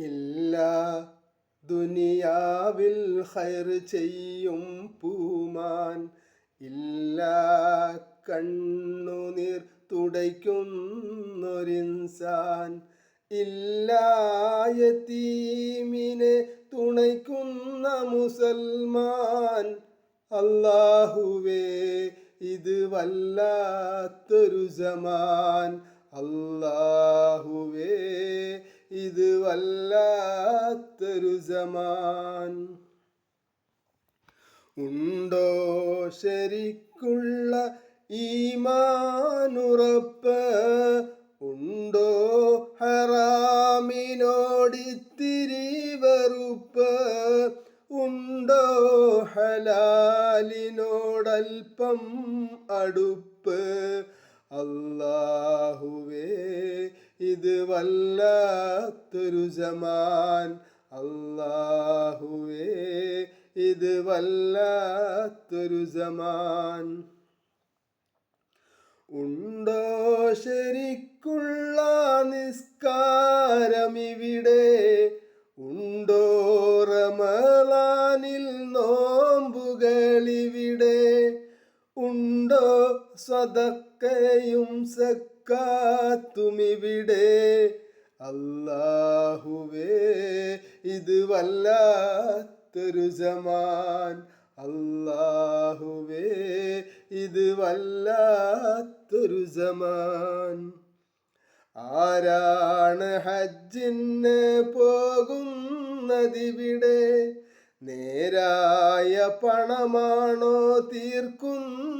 ഇല്ല ദുനിയാവിൽ ഖൈർ ചെയ്യും പൂമാൻ, ഇല്ല കണ്ണുനീർ തുടയ്ക്കുന്നൊരിൻസാൻ, ഇല്ല യതീമിനെ തുണയ്ക്കുന്ന മുസൽമാൻ. അല്ലാഹുവേ ഇത് വല്ലാത്തൊരു സമാൻ, അല്ലാഹുവേ ഇത് വല്ലാത്തൊരു സമാൻ. ഉണ്ടോ ശരിക്കുള്ള ഈമാനുറപ്പ്, ഉണ്ടോ ഹറാമിനോടിത്തിരി വെറുപ്പ്, ഉണ്ടോ ഹലാലിനോടൽപ്പം അടുപ്പ്. അല്ലാഹുവേ ഇത് വല്ലാത്തൊരു സമാൻ, അല്ലാഹുവേ ഇത് വല്ലാത്തൊരു സമാൻ. ഉണ്ടോ ശരിക്കുള്ള നിസ്കാരമിവിടെ, ഉണ്ടോ റമളാനിൽ നോമ്പുകളിവിടെ, ഉണ്ടോ സദഖയും സക്കാത്തുമിവിടെ. അല്ലാഹുവേ ഇത് വല്ലാത്തൊരു സമാൻ, അല്ലാഹുവേ ഇത് വല്ലാത്തൊരു സമാൻ. ആരാണ് ഹജ്ജിന് പോകുന്നതിവിടെ, നേരായ പണമാണോ തീർക്കുന്നതവിടെ,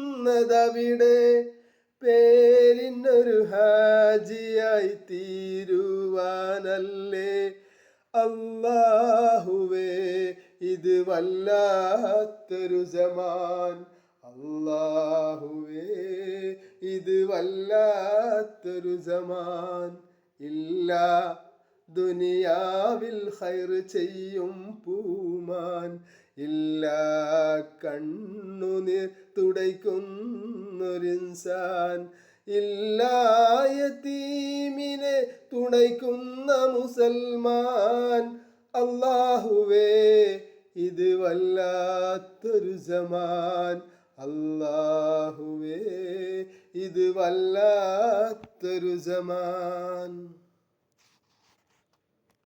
പേരിനൊരു ഹാജിയായി തീരുവാനല്ലേ. അല്ലാഹുവേ ഇത് വല്ലാത്തൊരു സമാൻ, അല്ലാഹുവേ ഇത് വല്ലാത്തൊരു സമാൻ. ഇല്ല ദുനിയാവിൽ ഖൈർ ചെയ്യും പൂമാൻ, ഇല്ല കണ്ണുനീർ തുടയ്ക്കുന്നൊരിൻസാൻ, ഇല്ല യതീമിനെ തുണയ്ക്കുന്ന മുസൽമാൻ. അല്ലാഹുവേ ഇത് വല്ലാത്തൊരു സമാൻ, അല്ലാഹുവേ ഇത് വല്ലാത്തൊരു സമാൻ.